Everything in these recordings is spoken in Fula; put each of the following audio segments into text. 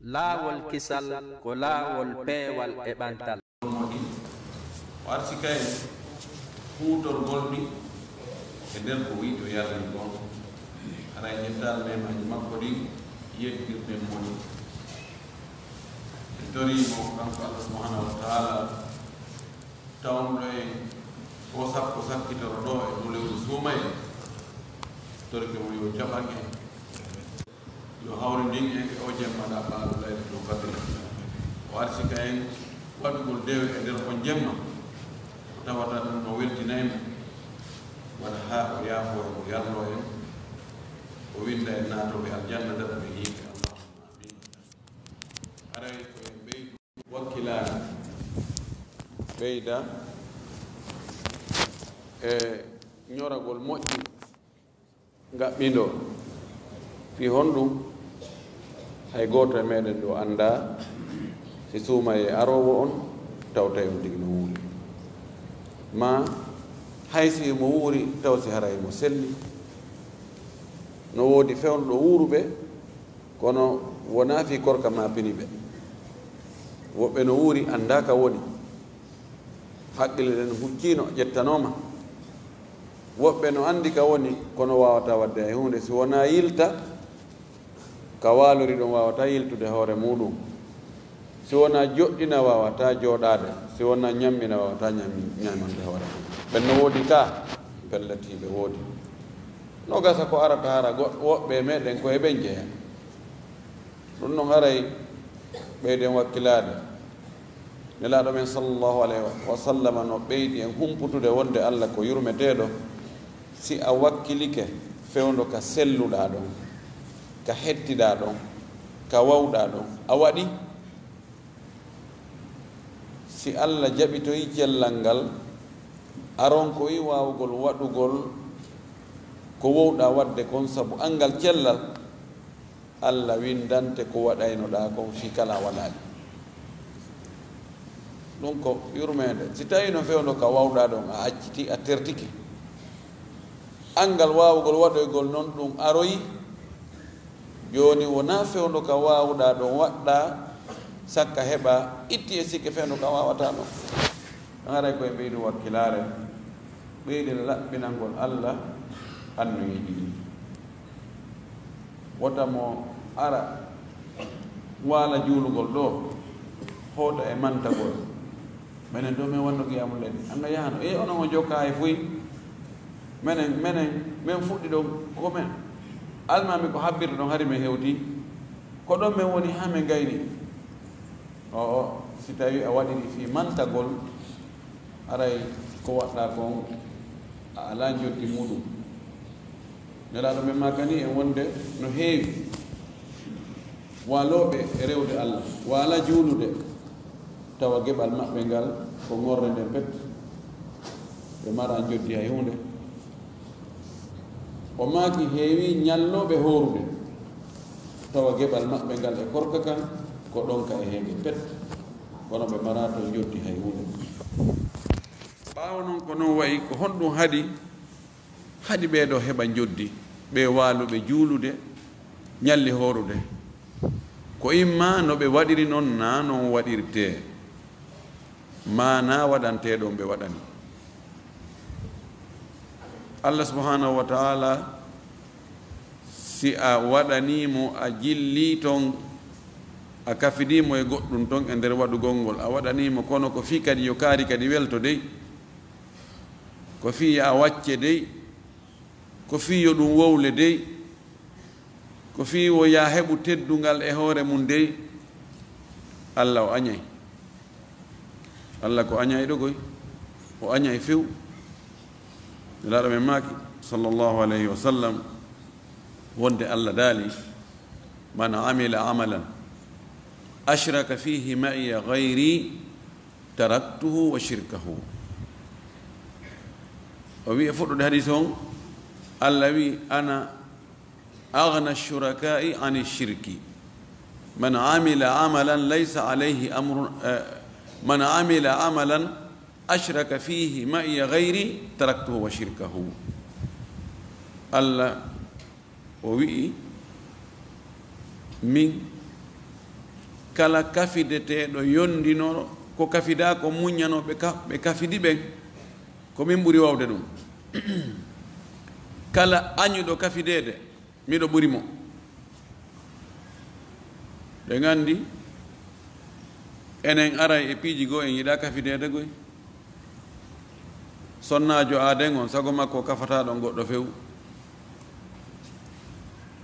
laawol kisal ko laawol peewal e ɓantal. warsi kay huutorgol ɗi e nder ko wi to yarni gon ara e ñettal memaji makko ɗi yettirɗen moni e torimo kanko Allah subhanahu wa taala tawnuɗo e o sappo sakkitoro ɗo e dow lewru suumaye torke mo yo jaɓan en yo hawre ndin en e o jemmaɗa ɓaalo layde dow kadri o arsika en waɗugol dewe e nder on jemma tawata ɗum no weltinayma waɗa ha o yaafo e o yarlo en o winda en naatoɓe aljanna daɗa ɓe yiiɓe allahumma amin aray ko en ɓeydu wakkilade ɓeyda e ñoragol moƴƴi gaɓɓindo fi honɗum hay goto e meɗen ɗo anda si suuma e arowo on tawta on tigi no wuuri ma haysi mo wuuri taw si haray mo selli no woodi fewnɗo wuuruɓe kono wona fi korka ma pini ɓe woɓɓe no wuuri anda ka woni haqqille ɗen huccino ƴettanoma woɓɓe no andi ka woni kono wawata wadde hay hunde si wona yilta ka waalori ɗon wawata yiltude hoore muɗum si wona joɗɗina wawata joɗade si wona ñammina wawata ñamande hoore ɓen no woodi ka pelletiɓe woodi no gasa ko arata hara woɓɓe meɗen koye ɓen jeeya ɗum noon haray ɓeyden wakkilade nelaɗo men sallllahu alayhi wa sallam no ɓeydi en humputude wonde Allah ko yurmeteɗo si a wakkilike fewndo ka selluɗa ɗon ka hettiɗa ɗon ka wawɗa ɗon a waɗi si Allah jaɓitoyi cellal ngal aron ko wi wawugol waɗugol ko wowɗa wadde kon sabu angal cellal Allah windante ko waɗaynoɗa kon fi kala waɗaɗi ɗum ko yurmede si tawi no fewndo ka wawɗa ɗon a acciti a tertike angal wawugol waɗoygol noon ɗum aroyi joni wona fewndo ka wawɗa ɗon waɗɗa sakka heɓa itti e sikke fewndo ka wawata ɗon haray koye ɓeydu wakkilare ɓeyden laɓɓinalngol Allah annoyeji ɗi wota mo ara waala juulugol ɗo hooɗa e mantagol minen ɗo min wanno qiyamu leyl anga yahano e onon o jokka e fuyi minen min fuɗɗi ɗo komen almami ko habbirde ɗon hari min hewti ko ɗon min woni ha min gayni o si tawi a waɗiri fi mantagol aray ko waɗɗa kon a ala joddi muɗum nelaɗo min makani en wonde no heewi waaloɓe e rewde Allah waala juulude tawa geɓal maɓɓe ngal ko ngorre nde pet ɓe mara joddi hay hunde o maaki heewi ñalloɓe horude tawa geɓal maɓɓe ngal e korka kan ko ɗon ka e heege pet kono ɓe mara to joddi hay hunde ɓaawa noon ko noon wayi ko honɗum haɗi ɓeeɗo heɓa joddi ɓe waaluɓe juulude ñalli horude ko imma no ɓe waɗiri noon na noon waɗirte mana waɗante ɗon ɓe waɗani Allah subhanahu wa taala si a waɗanimo a jilli ton a kafidimo e goɗɗum ton e nder waɗugol ngol a waɗanimo kono ko fi kadi yo kaari kadi welto dey ko fi a wacce dey ko fi yo ɗum wowle dey ko fi wo ya heɓu teddungal e hoore mum dey Allah o añay Allah ko añay ɗo koy o añay few nelaɗo men maaki sallllahu alayhi wa sallam wonde Allah daali man amila amalan ashraka fihi ma'iya gayri taraktuhu wa shirkahu o wi e fuɗɗude hadis on Allah wi ana أغنى الشركاء عن الشرك من عمل عملا ليس عليه أمر من عمل عملا أشرك فيه معي غيري تركته وشركه الله ووي من kala kafideteɗo yondino ko kafida ko muññano ɓe kafidi ɓen ko min ɓuri wawde ɗum kala añuɗo kafidede miɗo ɓuri mo ɓe gandi enen aray e piiji goo en yiɗa kafidede goy sonnajo aden on sago makko kafataɗo goɗɗo few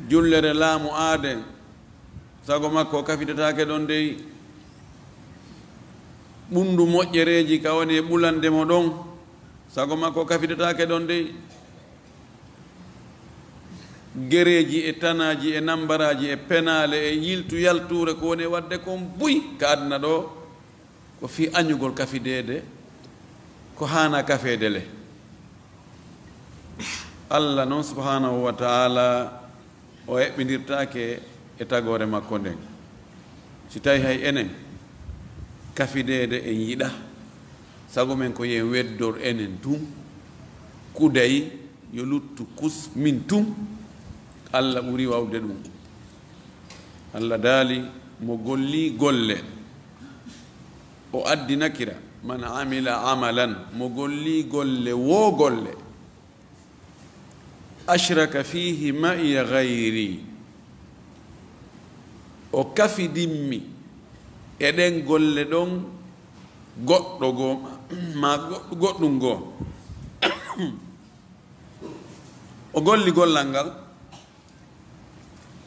jullere laamu aaden sago makko kafidetake ɗon dey ɓundu moƴƴereji ka woni e ɓulandemo ɗon sago makko kafidetake ɗon dey gereji e tanaji e nambaraji e penale e yiltu yalture ko woni wadde kon buy ka aduna ɗo ko fi añugol kafidede ko hana kafede le Allah noon subhanahu wa taala o heɓɓidirtake e tagore makko nden si tawi hay enen kafidede en yiɗa sago men ko yen weddor enen tum kudayi yo luttu kus min tum Allah ɓuri wawde ɗum Allah daali mo golli golle o addi nakira man amila amalan mo golli golle wo golle ashraka fihi ma'iya gayri o kafidimmi eɗen golle ɗon goɗɗo goo ma goɗɗum goo o golli gollal ngal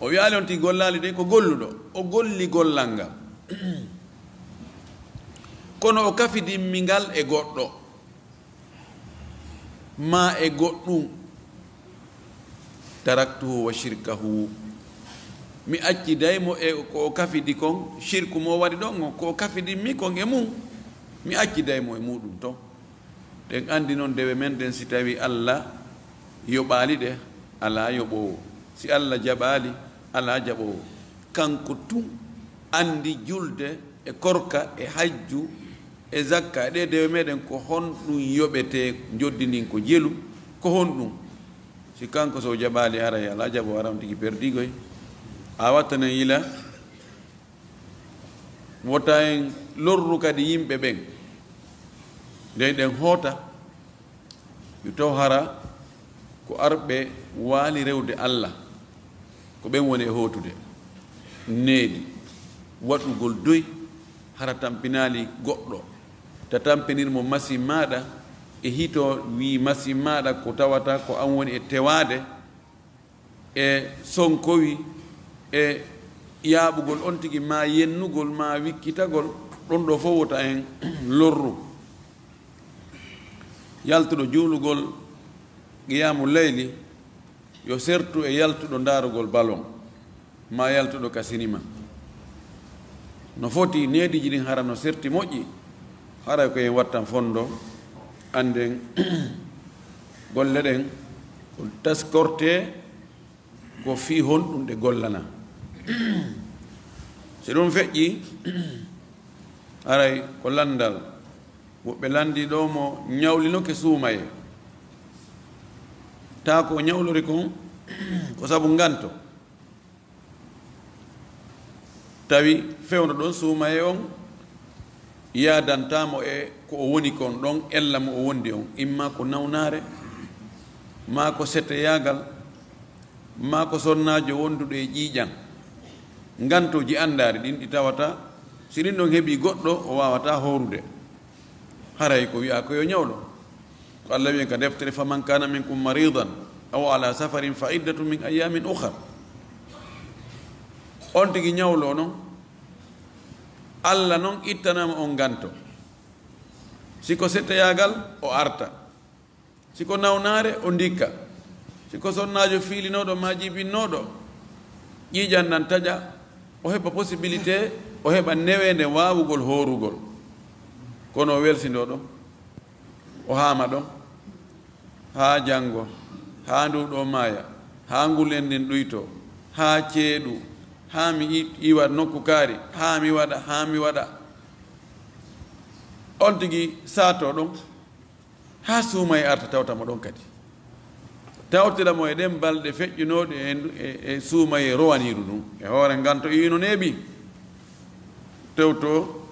o wiyaali on ti gollali de ko golluɗo o golli gollal ngal kono o kafidimmi ngal e goɗɗo ma e goɗɗum taraktuhu wa shirkahu mi accidaymo e ko o kafidi kon shirku mo waɗi ɗon ko o kafidimmi kon e mum mi accidaymo e muɗum ton ɗen andi noon dewe men ɗen si tawi Allah yoɓaali ɗe ala yoɓowo si Allah jaɓaali ala jaɓowo kanko tun andi julde e korka e hajju e zakka ɗe dewe meɗen ko honɗum yoɓete joddinin ko jelu ko honɗum si kanko so jaɓaali aray ala jaɓo aram tigi perdigoy a wattanen yila wota en lorru kadi yimɓe ɓen ndey ɗen hoota yo taw hara ko arɓe waali rewde Allah ko ɓen woni e hootude needi waɗugol doy hara tampinaali goɗɗo ta tampinirmo masi maɗa e hito wi masi maɗa ko tawata ko an woni e tewaade e sonkowi e yaaɓugol on tigi ma yennugol ma wikkitagol ɗon ɗo fof wota en lorru yaltuɗo juulugol qiyamu leyli yo sertu e yaltuɗo ndaarugol balon ma yaltuɗo ka sinima no foti neediji ɗin hara no serti moƴƴi haray ko en wattan fondo anden golle ɗen ko taskorte ko fi honɗum ɗe gollana so ɗum feƴƴi haray ko landal woɓɓe landi ɗo mo ñawlinoke suumaye ta ko ñawlori kon ko sabu nganto tawi fewno ɗon suumaye on yadantamo e ko o woni kon ɗon ella mo o wondi on imma ko nawnare ma ko setteyagal ma ko sonnajo wonduɗo e ƴiiƴan ngantoji andari ɗin ɗi tawata si ɗin ɗon heeɓi goɗɗo o wawata horude haray ko wiya ko yo ñawlo ko Allah wiyen ka deftere faman kana minkum maridan aw ala safarin fa iddatu min ayamin ukhar on tigi ñawlo noon Allah noon ittanama on nganto siko setteyagal o arta siko nawnare o ndikka siko sonnajo fiilinoɗo ma jibinnoɗo ƴiiƴan nan taƴa o heɓa possibilité o heɓa newede wawugol horugol kono o welsindo ɗon o haama ɗon ha janngo ha nduɗo maaya ha ngulen ndin ɗuyto ha ceeɗu ha mi iwa nokku kaari ha mi waɗa on tigi saato ɗon ha suuma e arta tawtamo ɗon kadi tawtiramo e ɗen balɗe feƴƴunoɗe e suuma e rowaniru ɗum e hoore nganto ino neeɓi tewto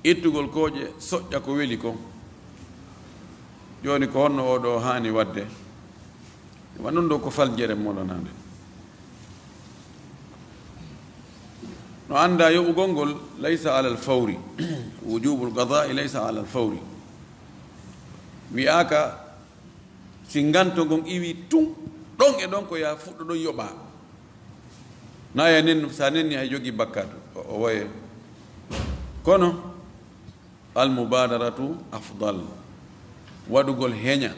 ittugol kooƴe soƴƴa ko weli ko joni ko honno oɗo hani wadde wanon ɗo ko faljere molonade no anda yoɓugol ngol laysa ala al fawri wujubul qada'i laysa ala al fawri wiyaka si ngantogon iwi tun ɗon e ɗon ko ya fuɗɗo ɗon yoɓa naya nen sa nenni hay jogui bakkat o waye kono al mubadaratu afdal waɗugol heña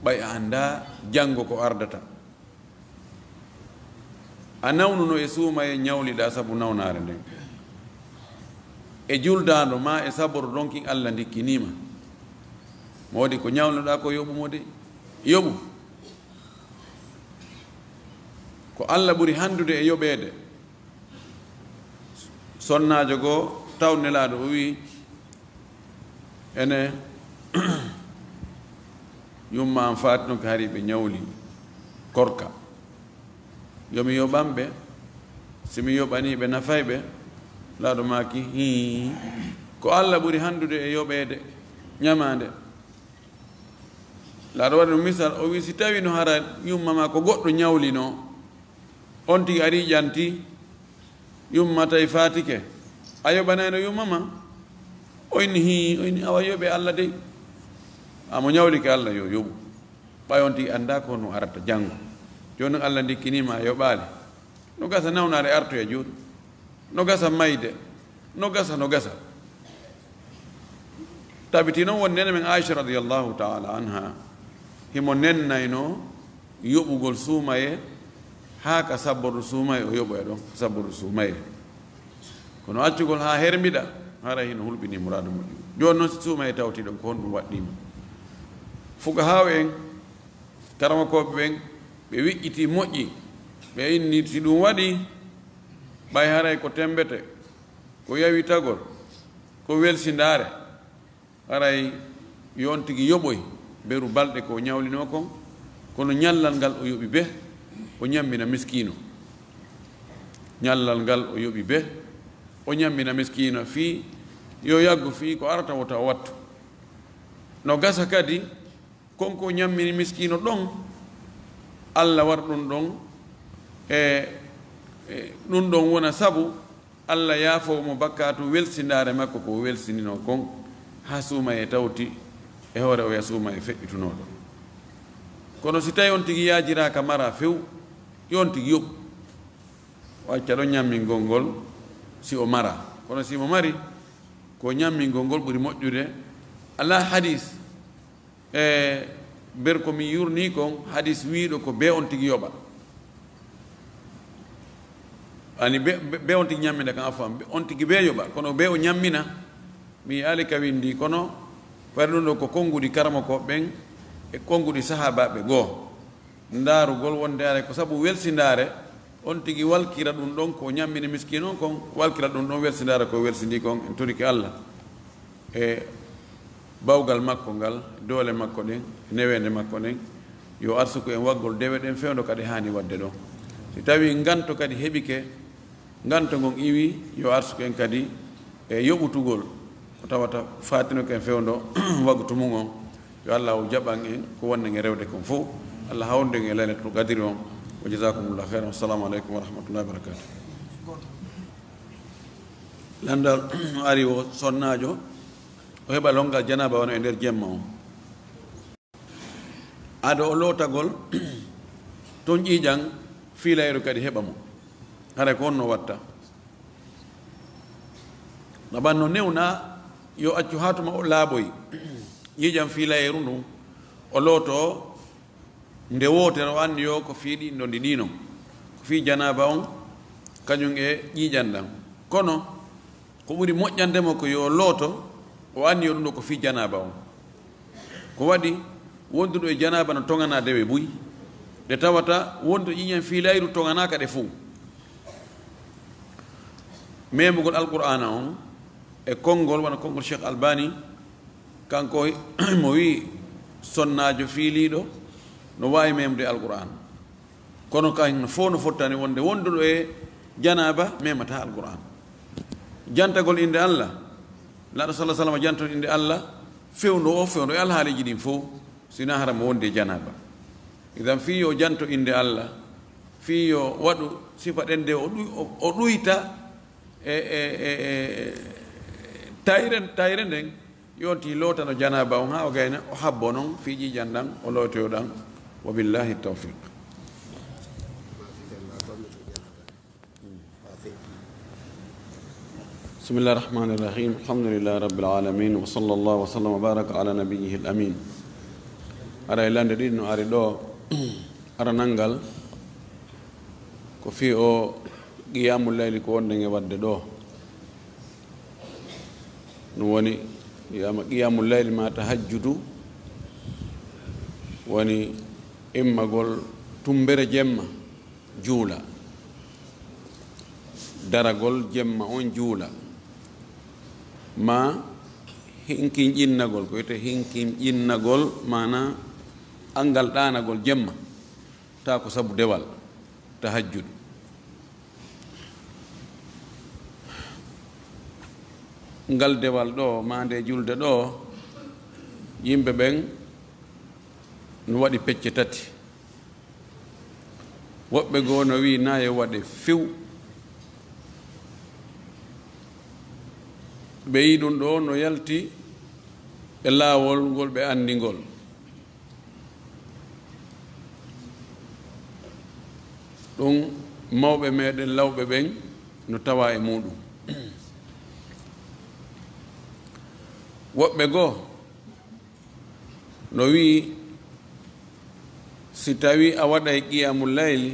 ɓay a anda janngo ko ardata a nawnuno e suuma e ñawliɗa sabu nawnare nden e juldado ma e saboro donkin Allah dikkinima modi ko ñawnuɗa ko yoɓumo de yoɓu ko Allah ɓuri handude e yoɓede sonnajo goo tawnelaɗo o wi ene yumma an fatino ko hari ɓe ñawli korka yomi yoɓanɓe simi yoɓani ɓe nafayɓe laaɗo maki hi ko Allah ɓuri handude e yoɓede ñamande laaɗo waɗi ɗum misal o wi si tawi no hara yumma ma ko goɗɗo ñawlino on tigi ari ƴanti yumma tawi fatike a yoɓanayno yumma ma oyni hi oyni awa yoɓe Allah dey amo ñawlike Allah yo yoɓu ɓay on tigi anda ko no arata janngo joni Allah dikkinima a yoɓaali no gasa nawnare artu e juuɗo no gasa mayde no gasa tabiti noon won nene men Aicha radiallahu taala anha himo nennayno yoɓugol suumaye haa ka sabboru suumaye o yoɓoya ɗon sabboru suumaye kono accugol haa hermbiɗa hara hino hulɓini muradu moƴƴu joni noon suumaye tawti ɗon ko honɗum waɗɗima fuka haw en karamakoɓe ɓen ɓe wiƴƴiti moƴƴi ɓe inni si ɗum waɗi ɓay haray ko tembete ko yawi tagol ko welsindare haray yon tigi yoɓoy beru balɗe ko ñawlino kon kono ñallal ngal o yoɓi be o ñammina miskino ñallal ngal o yoɓi be o ñammina miskino fii yo yaggu fii ko arata wota wattu no gasa kadi konko ñammini miskino ɗon Allah war ɗum ɗon ɗum ɗon wona sabu Allah yaafomo bakkatu welsindare makko ko welsinino kon ha suuma e tawti e hoore o ya suuma e feƴƴitunoɗo kono si tawi on tigi yaajiraka mara few yon tigi yoɓ wacca ɗon ñammingol ngol si o mara kono si mo mari ko ñammingol ngol ɓuri moƴƴude ala hadis ber ko mi yurni kon hadis wiiɗo ko be on tigi yoɓa ani be on tigi ñammina kan afam on tigi be yoɓa kono be o ñammina mi ali ka windi kono waɗi ɗum ɗo ko konngudi karama ko ɓen e konngudi sahabaɓe goo ndaarugol wonde are ko sabu welsindare on tigi walkira ɗum ɗon ko ñammini miskine on kon walkira ɗum ɗon welsindare ko welsindi kon en toriki Allah e bawgal makko ngal doole makko ɗen newende makko ɗen yo arsuku en waggol dewe ɗen fewndo kadi hani wadde ɗon si tawi nganto kadi heɓike nganto ngon iwi yo arsuku en kadi e yoɓutugol ko tawata fatinoke en fewndo waggutu mum on yo Allah o jaɓan en ko wonne e rewde kon fof Allah hawrden e laylatul qadri on wa jazakumullah khairan assalamu aleykum wa rahmatullahi wa barakatuh landal ari o sonnajo o heɓa longal janaba wona e nder jemma on aɗa o lootagol toon ƴiiƴan fiilayru kadi heɓa mo hara ko honno watta naɓanno newna yo accu hatuma o laaɓoy ƴiiƴan fiilayru ndu o looto nde wootere o anndi yo ko fiiɗi ndondi ɗinon ko fii janaba on kañum e ƴiiƴan ɗan kono ko ɓuri moƴƴandemo ko yo looto o anndi yo ɗum ɗo ko fii janaba on ko waɗi wonduɗo e janaba no toŋana dewe buy ɗe tawata wondu ƴiiƴan fiilayru toŋanaka ɗe fuu memugol alqur'ana on e konngol wona konngol cheikh albani kanko mo wi sonnajo fiiliɗo no wawi memde alqur'an kono kan fof no fottani wonde wonduɗo e janaba memata alqur'an jantagol inde Allah laaɗo sallah sallam janton inde Allah fewndo o fewndo e alhaaliji ɗin fof sina hara mo wonde janaba idan fi yo janto inde Allah fi yo waɗu sifa ɗen nde o ɗuyta tayre nden yonti lootano janaba on ha o gayna o habbo noon fi ƴiƴan ɗan o lootoyo ɗan wa billahi tawfiq. بسم الله الرحمن الرحيم الحمد لله رب العالمين وصلى الله وسلم وبارك على نبيه الأمين أرى إلان دين أرى دو أرى نانغال كفي أو قيام الليل كون دنجي ود دو نواني قيام الليل ما تهجد واني إما قول تنبر جمع جولا daragol jemma on juula ma hinkin ƴinnagol ko wiyete hinkin ƴinnagol mana angal ɗanagol jemma ta ko sabu dewal tahajjud ngal dewal ɗo ma nde julde ɗo yimɓe ɓen no waɗi pecce tati woɓɓe goo no wi na yo waɗe few ɓe yi ɗum ɗo no yalti e laawol ngol ɓe anndingol ɗum mawɓe meɗen lawɓe ɓen no tawa e muɗum woɓɓe goo no wi si tawi a waɗa e qiyamul layli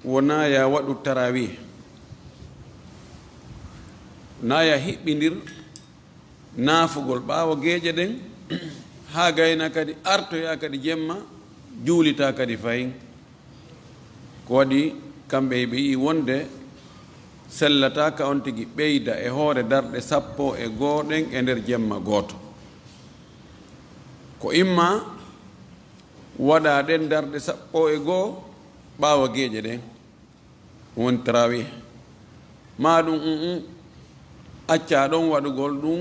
wona ya waɗu tarawih na ya hiɓɓindir naafugol ɓaawo geeƴe ɗen haa gayna kadi artoya kadi jemma juulita kadi fayin ko waɗi kamɓe ɓe yi wonde sellata ka on tigi ɓeyda e hoore darɗe 12 ɗen e nder jemma gooto ko imma waɗa ɗen darɗe 12 ɓaawo geeƴe ɗen woni tarawih ma ɗum acca ɗon waɗugol ɗum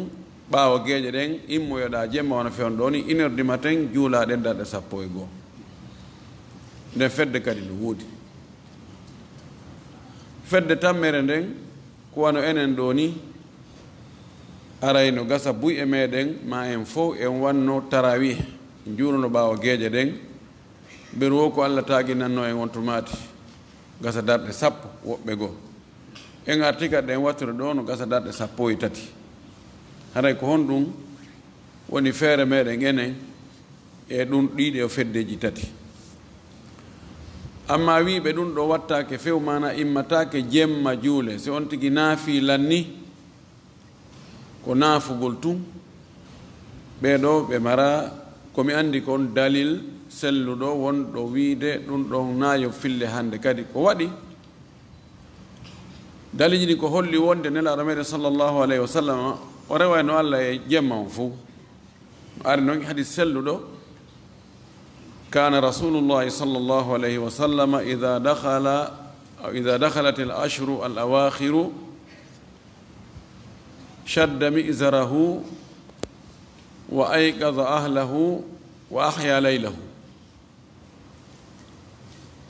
ɓaawo geeƴe ɗen immoyoɗa jemma wona fewn ɗo ni 1 heure du matin juula ɗen darɗe 12 nden fedde kadi no woodi fedde tammere nden ko wano enen ɗo ni arayno gasa buy e meɗen ma en fof en wanno tarawih juulano ɓaawo geeƴe ɗen mberu wo ko Allah taginanno en on tumati gasa darɗe 10 woɓɓe goo en artika ɗen wattude ɗo no gasa darɗe 13 haray ko honɗum woni feere meɗen enen e ɗum ɗiɗi o feddeji tati amma wiɓe ɗum ɗo wattake few mana immatake jemma juule si on tigi naafi lanni ko naafugol tun ɓeɗo ɓe mara komi andi kon dalil selluɗo wonɗo wiide ɗum ɗon nayo fille hande kadi ko waɗi daliji ɗi ko holli wonde nelaɗo meɗen sallllahu alayhi wa sallam o rewa no Allah e jemma on fof ari noon hadis selluɗo kana rasulullahi sallllahu alayhi wa sallam ida dakhalat al ashru al awakhiru shadda mi'zarahu wa ayqadha ahlahu wa ahya laylahu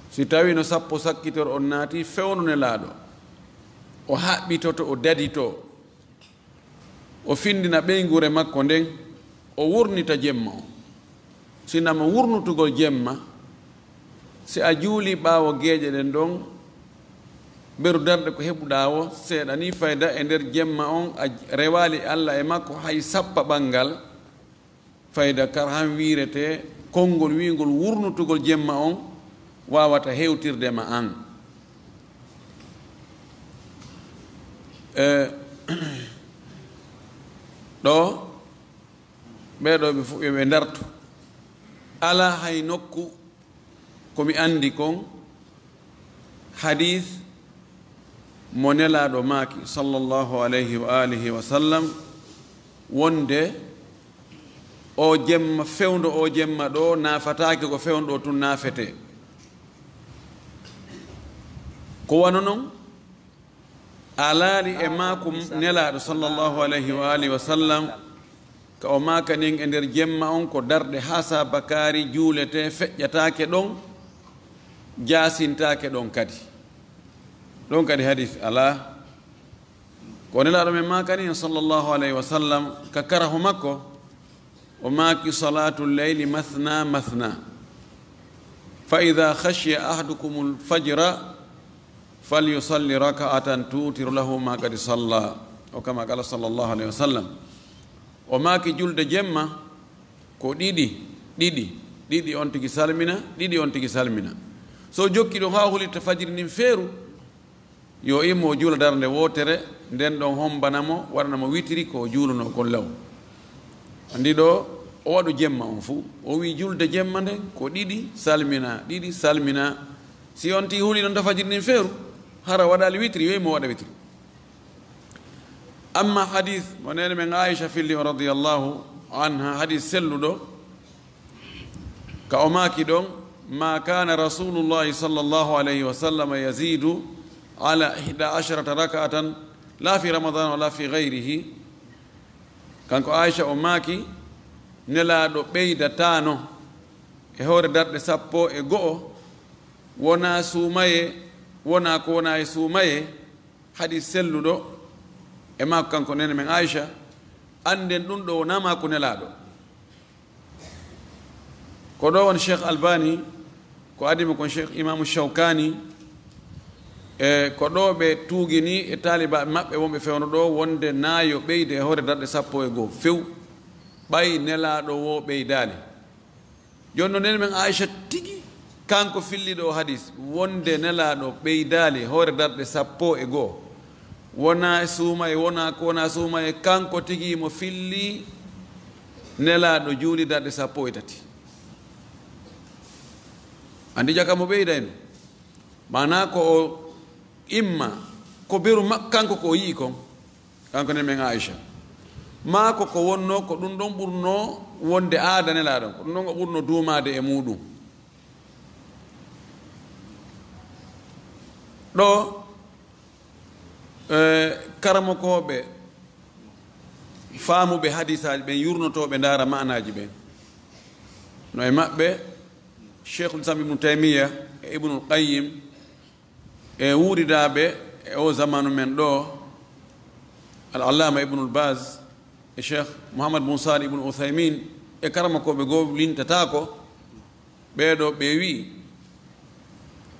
si tawi no sappo sakkitor on naati fewno nelaɗo o haɓɓitoto o dadito o findina ɓeygure makko nden o wurnita jemma o sinama wurnutugol jemma si a juuli ɓaawo geeƴe ɗen ɗon ɓeru darɗe ko heɓuɗa o seeɗa ni fayda e nder jemma on a rewali Allah e makko hay sappa ɓangal fayda kar han wirete konngol wingol wurnutugol jemma on wawata hewtirdema an ɗo ɓeɗo ɓe fof ɓe dartu ala hay nokku komi andi kon hadith mo nelaɗo maaki sallllahu alayhi wa alihi wa sallam wonde o jemma fewndo o jemma ɗo nafatake ko fewndo tun naafete ko wano noon alaali e maako nelaaɗo sallllahu alayhi wa alihi wa sallam ka o maaka nin e nder jemma on ko darɗe haa sabakari juulete feƴƴataake ɗon jaasintaake ɗon kadi hadis alaa ko nelaaɗo men maakani en sallllahu alayhi wa sallam ka karaho makko o maaki salatu lleyli mathna mathna fa ida khashiya ahadukum lfajra falyusalli raka'atan tutiru lahu ma kadi salla o kama qala sallllahu alayhi wa sallam o maaki julde jemma ko ɗiɗi on tigi salmina so jokki ɗo haa hulitta fajiri nin feeru yo immo juula darnde wootere nden ɗon hombanamo waɗanamo witiri ko juulano kon law andi ɗo o waɗu jemma on fuu o wi julde jemma nden ko ɗiɗi salmina si on tigi huli ɗon to fajiri nin feeru hara waɗali witiri yo immo waɗa witiri amma hadith mo nene men aicha filli o radiallahu anha hadith selluɗo ka o maaki ɗon ma kana rasulullahi sallllahu alayhi wa sallam yazidu ala 11 raka'atan la fi ramadan wala fi gayrihi kanko aicha o maaki nelaaɗo ɓeydatano e hoore darɗe 11 wona suumaye wona ko wona e suumaye hadith selluɗo e maako kanko nene men aicha anden ɗum ɗo wona maako nelaaɗo ko ɗo won cheikh albani ko adimi kon cheikh imamu shawkani e ko ɗo ɓe tuugini e taaliba maɓɓe wonɓe fewno ɗo wonde naayo ɓeyde e hoore darɗe 11 few ɓay nelaaɗo wo ɓeydaali joni no nene men aicha tigi kanko filliɗo o hadis wonde nelaaɗo ɓeydaali hoore darɗe 11 wona e suuma e wona ko wona suuma e kanko tigi mo filli nelaaɗo juuli darɗe 13 andi jaka mo ɓeydayno mana ko o imma ko beru kanko ko o yii kon kanko nen men aicha maako ko wonno ko ɗum ɗon ɓurno wonde aada nelaaɗon ko ɗum ɗon o ɓurno duumade e muɗum ɗo karamokoɓe faamuɓe hadisaji ɓen yurnotoɓe ndaara manaji ɓen no e maɓɓe cheikhul islam ibnu taymiya e ibnul qayyim e wuuridaɓe e o zamanu men ɗo al allama ibnul bas e cheikh mouhammad moussal ibnu uthaymin e karamakoɓe goo lintatako ɓeɗo ɓe wi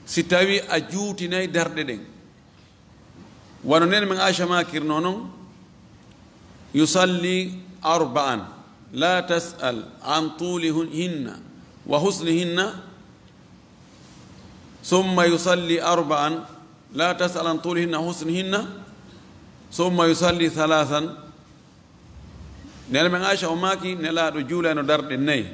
si tawi a juutinayi darɗe ɗen wano nene men aicha makirno noon yusalli 4 la tas'al an tulihinna wa husnihinna summa yusalli 4 la tas'al an tulihinna wa husnihinna summa yusalli 3 nene men aicha o maaki nelaaɗo juulayno darɗe 4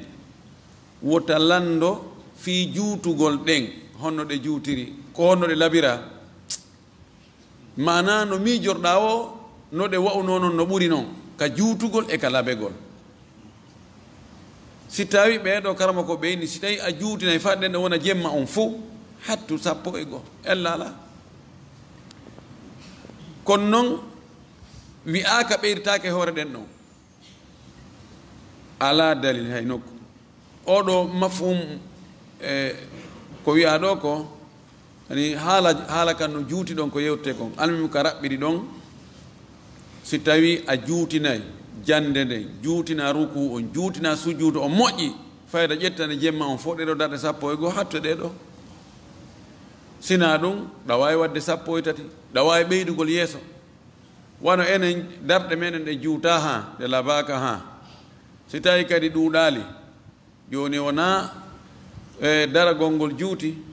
wota lando fi juutugol ɗen honno ɗe juutiri ko honno ɗe labira mana no miijorɗa o no ɗe wa'uno noon no ɓuri noon ka juutugol e ka labegol si tawi ɓeeɗo karama ko ɓeyni si tawi a juutinayi faɗɗen ɗe wona jemma on fuu hattu 11 ella ala kono noon wi'aka ɓeyritake hoore ɗen ɗon ala dalil hay nokku oɗo mafhum ko wi'a ɗo ko ani haala kan no juuti ɗon ko yewtete kon almim ka raɓɓiɗi ɗon si tawi a juutinayi jande nden juutina ruku on juutina sujuudu on moƴƴi fayda ƴettane jemma on fof ɗeɗo darɗe 11 hatto ɗeɗo sina ɗum ɗa wawi wadde 13 ɗa wawi ɓeydugol yeeso wano enen darɗe meɗen ɗe juuta ha ɗe labaka ha si tawi kadi ɗuuɗali joni wona daragol ngol juuti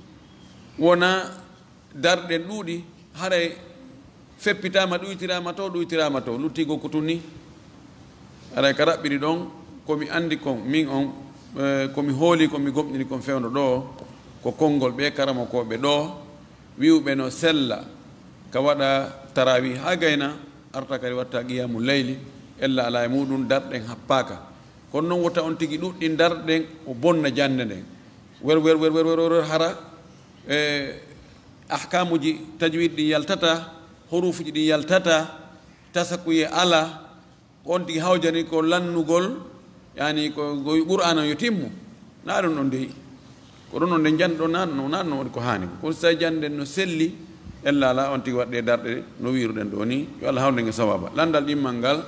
wona darɗen ɗuuɗi haray feppitama ɗuytirama to luttigo ko tunni aray ka raɓɓiɗi ɗon komi andi kon min on komi hooli komi gomɗini kon fewno ɗo ko konngol ɓe karamakoɓe ɗo wiwɓe no sella ka waɗa tarawi ha gayna arta kadi watta qiyamu leyli ella ala e muɗum darɗen happaka kono noon wota on tigi ɗuɗɗi darɗen o bonna jande nden wer hara ahkamuji tajwid ɗi yaltata hurufuji ɗi yaltata tasakuye ala on tigi hawjani ko lannugol yani ko qur'ana yo timmu na ɗum ɗon ndeyi ko ɗon nde janɗo nanno waɗi ko haani kono so tawi jannden no selli ellala on tigi waɗɗe darɗe no wiruɗen ɗo ni yo allah hawde nge sawaba landal ɗimmal ngal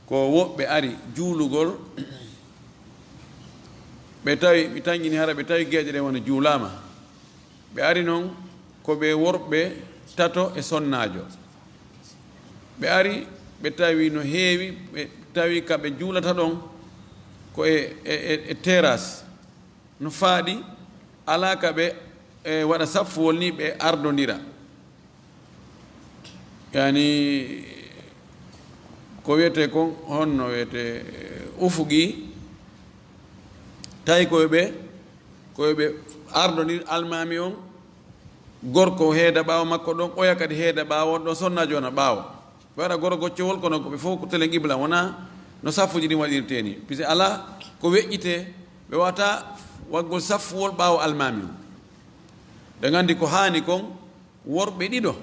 ko woɓɓe ari juulugol ɓe tawi mi tañƴini hara ɓe tawi geeƴe ɗe wona juulama ɓe ari noon ko ɓe worɓe tato e sonnajo ɓe ari ɓe tawi no heewi ɓe tawi ka ɓe juulata ɗon ko e terrasse no faaɗi ala ka ɓe waɗa saffuwol ni ɓe ardodira yani ko wiyete kon honno wiyete ufugi tawi koyeɓe ardodir almami on gorko heeda ɓaawo makko ɗon ɓoya kadi heeda ɓaawo on ɗon sonnajo wona ɓaawo ɓe waɗa goro goccowol kono ɓe fof ko tele qibla wona no saffuji ɗin waɗirte ni puisque ala ko weƴƴite ɓe wata waggol saffuwol ɓaawo almami on ɓe gandi ko haani kon worɓe ɗiɗo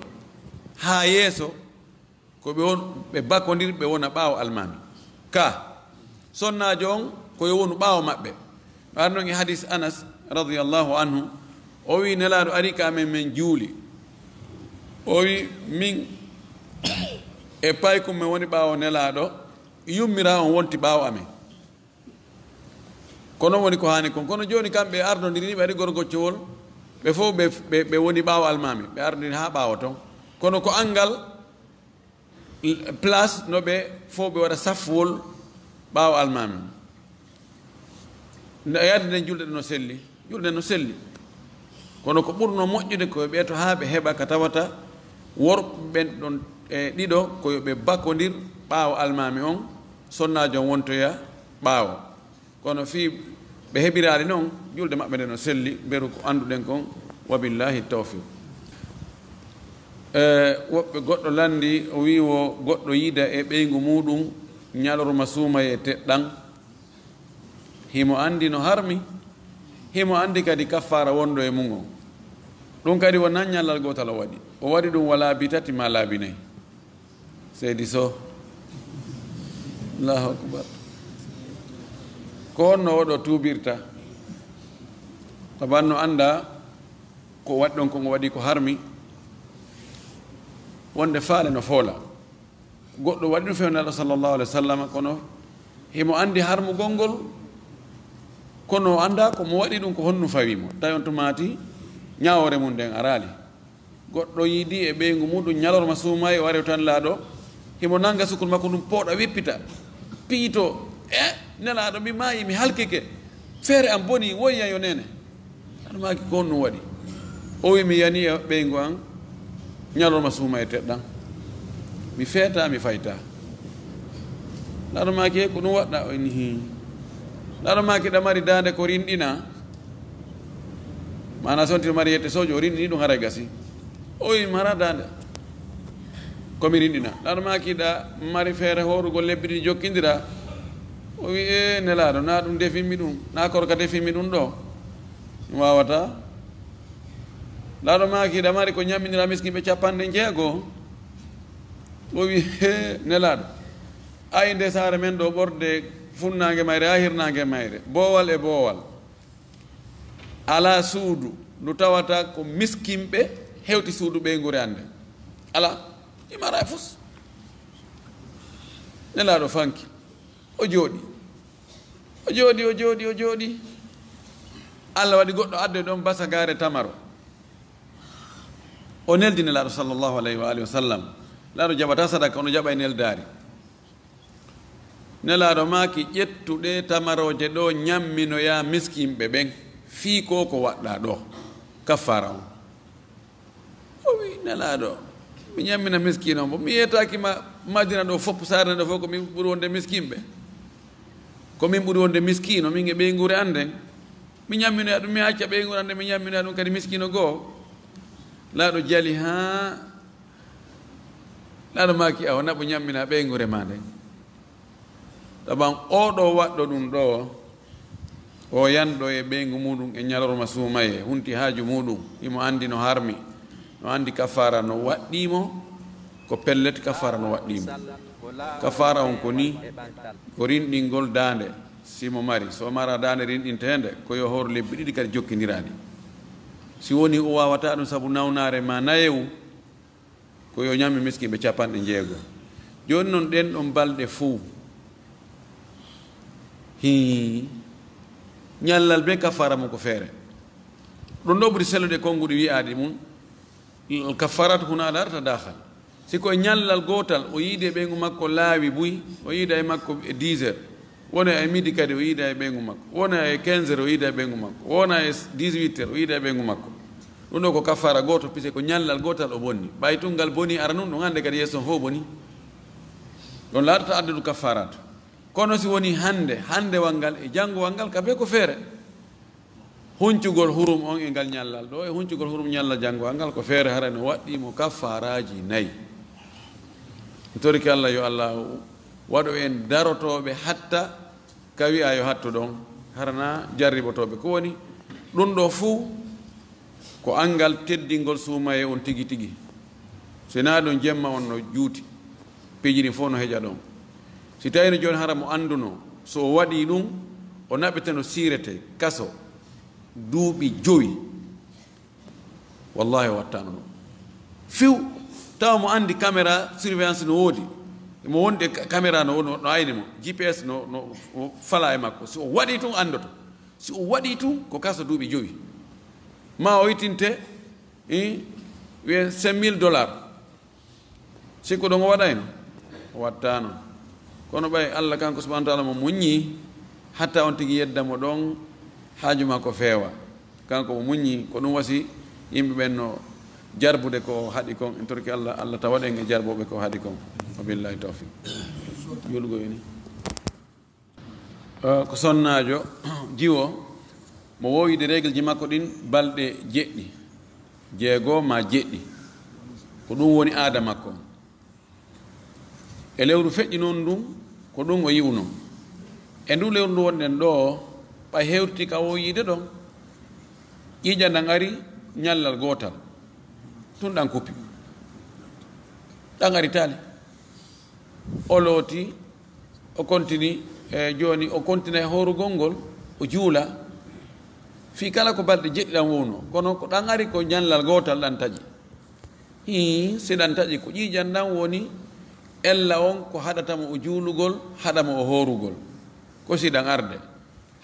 ha yeeso ko ɓe bakkodir ɓe wona ɓaawo almami ka sonnajo on koye wonu ɓaawo maɓɓe ar noon e hadis anas radiallahu anhu o wi nelaɗo ari ka men juuli o wi min e paykum men woni ɓaawo nelaɗo yummira on wonti ɓaawo amen kono woni ko haani kon kono joni kamɓe ardodiri ni ɓe ari gorgoccowol ɓe fof ɓe woni ɓaawo almami ɓe ardodiri ha ɓaawo ton kono ko angal place no ɓe fof ɓe waɗa safwol ɓaawo almami yadde nden julde no selli kono ko ɓurno moƴƴude koye ɓeeto haa ɓe heɓa ka tawata worɓe ɓen ɗon e ɗiɗo koyo ɓe bakkodir ɓaawo almami on sonnajo on wontoya ɓaawo kono fii ɓe heɓiraali noon julde maɓɓe nde no selli mberu ko annduɗen kon wabillahi tawfiq woɓɓe goɗɗo landi o wiwo goɗɗo yiida e ɓeygu muɗum ñalorma suuma e teɗɗan himo andi no harmi himo andi kadi kaffara wondo e mum o ɗum kadi wona ñallal gotal o waɗi ɗum wala bitati ma laabi nayi seydi so allahu akbar ko honno oɗo tuubirta tabanno anda ko waɗi ɗon ko waɗi ko harmi wonde faale no foola goɗɗo waɗi ɗum fewnaɗo sallllahu alih wa sallam kono himo andi harmugol ngol kono anda ko mo waɗi ɗum ko honno fawimo tawi on to maati ñawore mum nden araali goɗɗo yiidi e ɓeygu muɗum ñalorma suuma e warew tan laaɗo himo nanga sukol makko ɗum pooɗa weppita piito nelaɗo mi maayi mi halkike feere am boni woyya yo nene aɗa maaki ko honno waɗi o wi mi yani e ɓeygu an ñalorma suuma e teɗɗan mi feeta mi fayta laɗo maaki ko ɗum waɗɗa o ni laɗo maaki ɗamari dande ko rinɗina mana sontino mari yette sojo o rinɗini ɗum haray gasi o wi mara dande komi rinɗina laɗo maaki ɗa mari feere horugol lebbiɗi jokkidira o wi nelaɗo na ɗum definmi ɗum na korka definmi ɗum ɗo ɗum wawata laɗo maaki ɗa mari ko ñamminira miskiɓe 50 o wi nelaɗo ayi nde saare men ɗo ɓorde funnange mayre ha hirnange mayre boowal e boowal ala suudu ndu tawata ko miskimɓe hewti suudu ɓeygure hannde ala imara e fus nelaɗo fanki o jooɗi allah waɗi goɗɗo adde ɗon basagare tamaro o neldi nelaɗo sallllahu alayhi wa alihi wa sallam laɗo jaɓata sadaka ono jaɓa e neldari nelaɗo maaki ƴettuɗe tamaroje ɗo ñamminoya miskimɓe ɓen fii ko waɗɗa ɗo kaffara on o wi nelaɗo mi ñammina miskino mo mi yetakima madina ɗo fopp sarne ɗo fof komin ɓuuri wonde miskimɓe komin ɓuuri wonde miskino min e ɓeygure anden mi ñamminoya ɗum mi acca ɓeygure ande mi ñamminoya ɗum kadi miskino goo laaɗo jali ha laaɗo maaki a o naɓo ñammina ɓeygure ma nden taban oɗo waɗɗo ɗum ɗo o yanɗo e ɓeygu muɗum e ñalorma suumaye hunti haaju muɗum imo andi no harmi no andi kafara no waɗɗimo ko pellet kafara no waɗɗimo kafara on ko ni ko rinɗingol dande simo mari so mara dande rinɗintende ko yo hoore lebbi ɗiɗi kadi jokkindirani si woni o wawata ɗum saabu nawnare ma nayewu ko yo ñamme miskiɓe 60 joni noon ɗen ɗon balɗe fuu hi ñallal be kafara mo ko feere ɗon ɗo ɓuri sellude konnguɗi wi'aade mum kafarat huna ala arta dahal siko e ñallal gotal o yiide ɓeygu makko laawi buy o yiida e makko e 10 heures wona e midi kadi o yiida e ɓeygu makko wona e 15 heures o yiida e ɓeygu makko wona e 18 heures o yiida e ɓeygu makko ɗum ɗo ko kafara goto pise ko ñallal gotal o bonni ɓay tun ngal boni ara nun ɗum hannde kadi yeeso fof boni ɗon laatata addudu kafarat kono si woni hande wangal e janngo wangal ka be ko feere huncugol hurum on e ngal ñallal ɗo e huncugol hurum ñalla janngo wangal ko feere hara no waɗɗimo kafaraji 4 toriki Allah yo Allah waɗo en darotoɓe hatta ka wi'a yo hatto ɗon harana jarribotoɓe ko woni ɗum ɗo fuu ko angal teddingol suumaye on tigi tigi sina ɗon jemma on no juuti pijiri fof no heƴa ɗon si tawino joni hara mo anduno so o waɗi ɗum o naɓete no sirete kaso duuɓi 5 wallahi o wattano ɗum fiw tawa mo andi caméra surveillance no woodi mo wonde caméra no ayni mo GPS no fala e makko si o waɗi tun andoto si o waɗi tun ko kaso duuɓi 5 ma o yitinte wiye $5,000 sikko ɗon o waɗayno o wattano kono ɓay Allah kanko subahana taala mo muññi hatta on tigi yeddamo ɗon haaju makko feewa kanko mo muññi ko ɗum wasi yimɓe ɓen no jarbude ko haɗi kon en torki Allah tawaɗen e jarboɓe ko haɗi kon wa billahi tawfiq yulgoyni ko sonnajo jiwo mo wowide règle ji makko ɗin balɗe 6 ma 7 ko ɗum woni aada makko e lewru feƴƴi noon ɗum ko ɗum o yiwno e ndu lewru ndu wonɗen ɗo ɓay hewriti ka o yiide ɗon ƴiƴa ndan ari ñallal gootal tun ɗan kuppi ɗan ari taali o looti o continue e jooni o continue e horugol ngol o juula fii kala ko balɗe 7 ɗan wowno kono ko ɗan ari ko ñallal gootal ɗan taƴi si ɗan taƴi ko ƴiƴan ɗan woni ella on ko haɗatamo o juulugol haɗamo o horugol ko si ɗan arde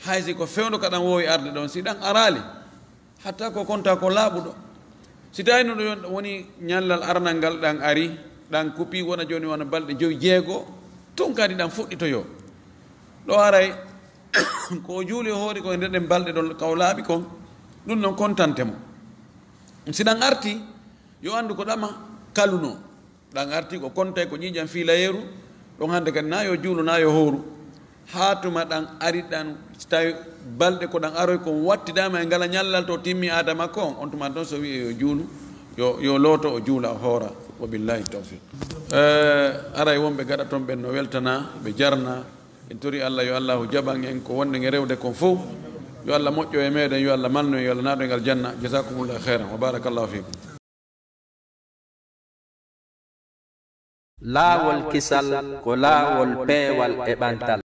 haysi ko fewndo ka ɗan wowi arde ɗon si ɗan arali hatta ko konta ko laaɓuɗo si tawino ɗo woni ñallal arnal ngal ɗan ari ɗan kupi wona joni wona balɗe 5 tun kadi ɗan fuɗɗitoyo ɗo aray ko juuli o hoori ko e nder ɗen balɗe ɗon kaw laaɓi kon ɗum noon contantemo si ɗan arti yo andu ko ɗama kaluno ɗan arti ko konta ko ƴiƴan fiilayeru ɗon hannde kadi na yo juulu na yo hooru haa tuma ɗan ari ɗan tawi balɗe ko ɗan aroy kon wattidama e ngala ñallal to timmi adama ko on tuma ɗon so wiye yo juulu yo looto o juula o hoora wa billahi tawfiq aray wonɓe gaɗa toon ɓen no weltana ɓe jarna en tori Allah yo allahu jaɓan en ko wonde e rewde kon fof yo Allah moƴƴo e meɗen yo Allah malno yo Allah naaɗo e ngal janna jasakumullah khairan wa barakallahu fikum laawol kisal ko laawol peewal e ɓantal